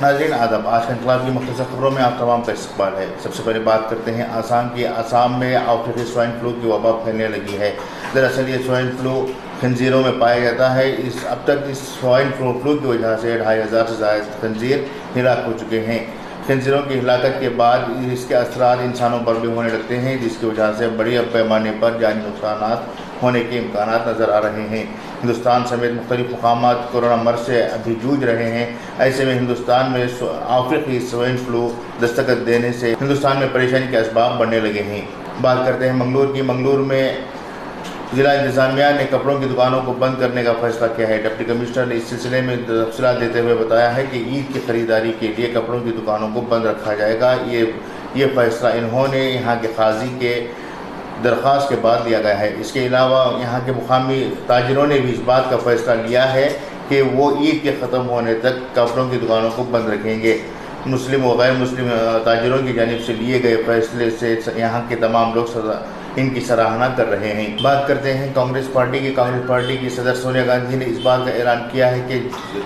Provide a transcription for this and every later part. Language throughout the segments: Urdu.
ناظرین آداب، آج کا انقلاب کی مختصر خبروں میں آپ تمام کا استقبال ہے۔ سب سے پہلے بات کرتے ہیں آسام کی۔ آسام میں افریقی سوائن فلو کی وبا پھیلنے لگی ہے۔ دراصل یہ سوائن فلو خنزیروں میں پایا جاتا ہے۔ اب تک اس سوائن فلو کی وجہ سے 2500 سے زائد خنزیر ہلاک ہو چکے ہیں۔ خنزیروں کی ہلاکت کے بعد اس کے اثرات انسانوں پر بھی ہونے لگتے ہیں، جس کی وجہ سے بڑی پیمانے پر جانی نقصانات ہونے کے امکانات نظر آ رہے ہیں۔ ہندوستان سمیت مختلف مقامات کورونا مرض سے ابھی جوجھ رہے ہیں۔ ایسے میں ہندوستان میں افریقی سوائن فلو دستک دینے سے ہندوستان میں پریشانی کے اسباب بڑھنے لگے ہیں۔ بات کرتے ہیں منگلور کی۔ منگلور میں ضلع انتظامیہ نے کپڑوں کی دکانوں کو بند کرنے کا فیصلہ کیا ہے۔ ڈپٹی کمشنر نے اس سلسلے میں تفصیلات دیتے ہوئے بتایا ہے کہ عید کی خریداری کے لیے کپڑوں کی دکانوں کو بند رکھا جائے گا۔ یہ فیصلہ انہوں نے یہاں کے قاضی کے درخواست کے بعد لیا گیا ہے۔ اس کے علاوہ یہاں کے مقامی تاجروں نے بھی اس بات کا فیصلہ لیا ہے کہ وہ عید کے ختم ہونے تک کپڑوں کی دکانوں کو بند رکھیں گے۔ مسلم و غیر مسلم تاجروں کی جانب سے لیے گئے فیصلے سے یہاں کے تمام لوگ ان کی سراہنا کر رہے ہیں۔ بات کرتے ہیں کانگریس پارٹی کی۔ کانگریس پارٹی کی صدر سونیا گاندھی نے اس بات کا اعلان کیا ہے کہ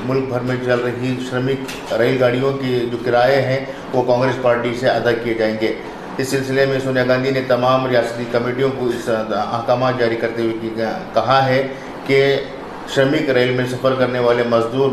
ملک بھر میں چل رہی شرمک ریل گاڑیوں کی جو کرائے ہیں وہ کانگریس پارٹی سے ادا کیے جائیں گے۔ اس سلسلے میں سونیا گاندھی نے تمام ریاستی کمیٹیوں کو اس احکامات جاری کرتے ہوئے کہا ہے کہ شرمک ریل میں سفر کرنے والے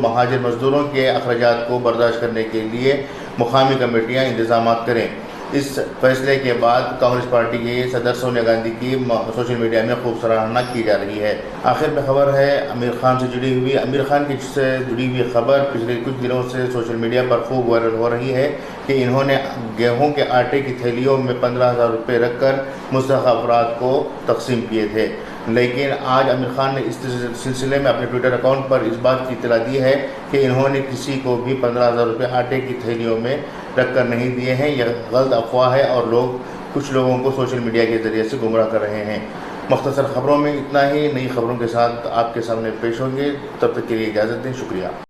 مہاجر مزدوروں کے اخراجات کو برداشت کرنے کے لیے مقامی کمیٹیاں انتظامات کریں۔ اس فیصلے کے بعد کانگریس پارٹی کی صدر سونیا گاندھی کی سوشل میڈیا میں خوب سراہنا کی جا رہی ہے۔ آخر میں خبر ہے عامر خان سے جڑی ہوئی۔ عامر خان سے جڑی ہوئی خبر پچھلے کچھ دنوں سے سوشل میڈیا پر خوب وائرل ہو رہی ہے کہ انہوں نے گیہوں کے آٹے کی تھیلیوں میں 15,000 روپے رکھ کر مستحق افراد کو تقسیم کیے تھے، لیکن آج عامر خان نے اس سلسلے میں اپنے ٹویٹر اکاؤنٹ پر اس بات کی اطلاع دی ہے کہ انہوں نے کسی کو بھی 15,000 روپے آٹے کی تھیلیوں میں رکھ کر نہیں دیے ہیں۔ یہ غلط افواہ ہے اور کچھ لوگوں کو سوشل میڈیا کے ذریعے سے گمراہ کر رہے ہیں۔ مختصر خبروں میں اتنا ہی۔ نئی خبروں کے ساتھ آپ کے سامنے پیش ہوں گے، تب تک کے لیے اجازت دیں۔ شکریہ۔